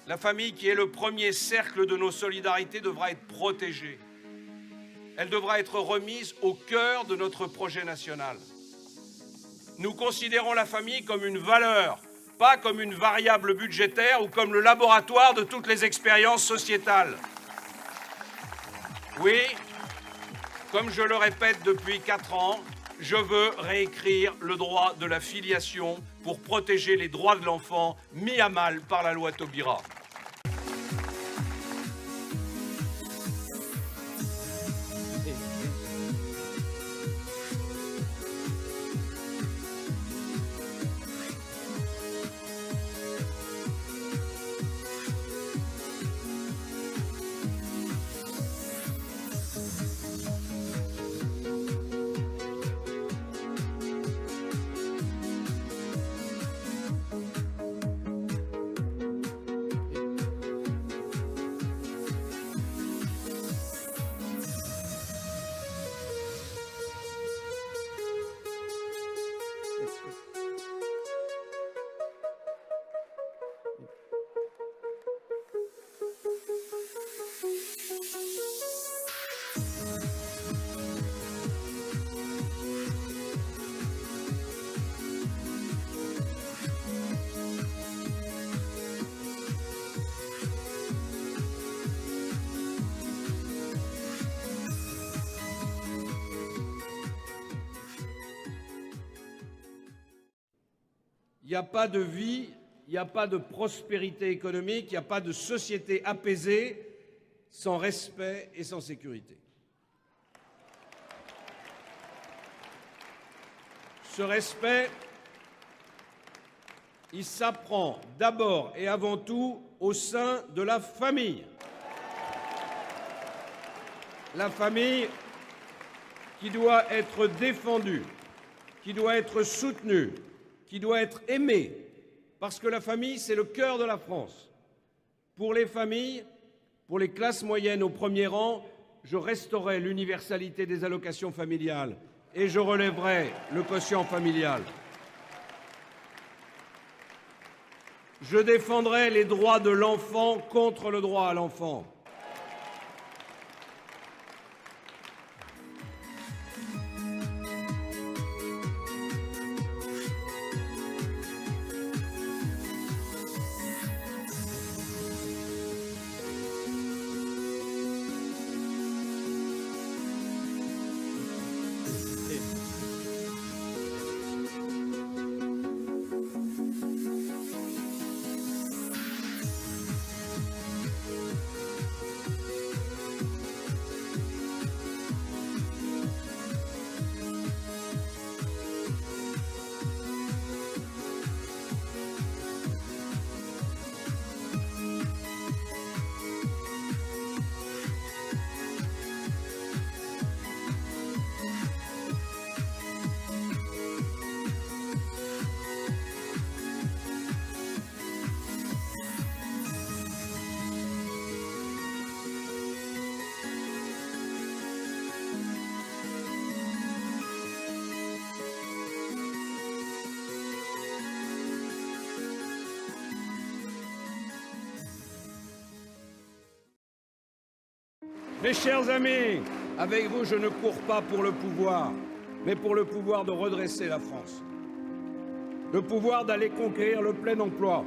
La famille qui est le premier cercle de nos solidarités devra être protégée. Elle devra être remise au cœur de notre projet national. Nous considérons la famille comme une valeur, pas comme une variable budgétaire ou comme le laboratoire de toutes les expériences sociétales. Oui, comme je le répète depuis 4 ans, je veux réécrire le droit de la filiation pour protéger les droits de l'enfant mis à mal par la loi Taubira. Il n'y a pas de vie, il n'y a pas de prospérité économique, il n'y a pas de société apaisée sans respect et sans sécurité. Ce respect, il s'apprend d'abord et avant tout au sein de la famille. La famille qui doit être défendue, qui doit être soutenue, qui doit être aimée, parce que la famille, c'est le cœur de la France. Pour les familles, pour les classes moyennes au premier rang, je restaurerai l'universalité des allocations familiales et je relèverai le quotient familial. Je défendrai les droits de l'enfant contre le droit à l'enfant. Mes chers amis, avec vous, je ne cours pas pour le pouvoir, mais pour le pouvoir de redresser la France. Le pouvoir d'aller conquérir le plein emploi.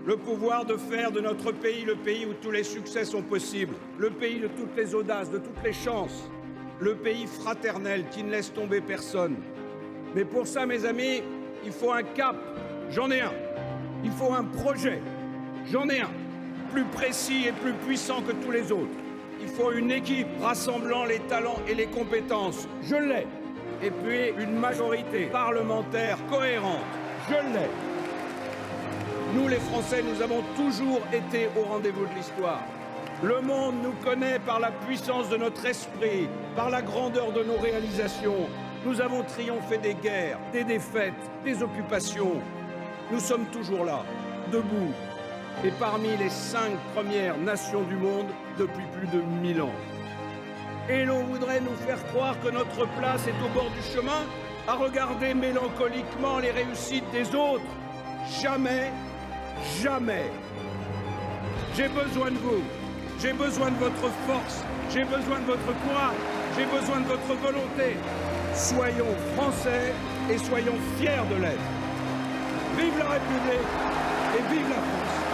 Le pouvoir de faire de notre pays le pays où tous les succès sont possibles. Le pays de toutes les audaces, de toutes les chances. Le pays fraternel qui ne laisse tomber personne. Mais pour ça, mes amis, il faut un cap. J'en ai un. Il faut un projet. J'en ai un. Plus précis et plus puissant que tous les autres. Il faut une équipe rassemblant les talents et les compétences. Je l'ai. Et puis une majorité parlementaire cohérente. Je l'ai. Nous, les Français, nous avons toujours été au rendez-vous de l'histoire. Le monde nous connaît par la puissance de notre esprit, par la grandeur de nos réalisations. Nous avons triomphé des guerres, des défaites, des occupations. Nous sommes toujours là, debout, est parmi les 5 premières nations du monde depuis plus de 1000 ans. Et l'on voudrait nous faire croire que notre place est au bord du chemin, à regarder mélancoliquement les réussites des autres. Jamais, jamais. J'ai besoin de vous, j'ai besoin de votre force, j'ai besoin de votre courage, j'ai besoin de votre volonté. Soyons français et soyons fiers de l'être. Vive la République et vive la France.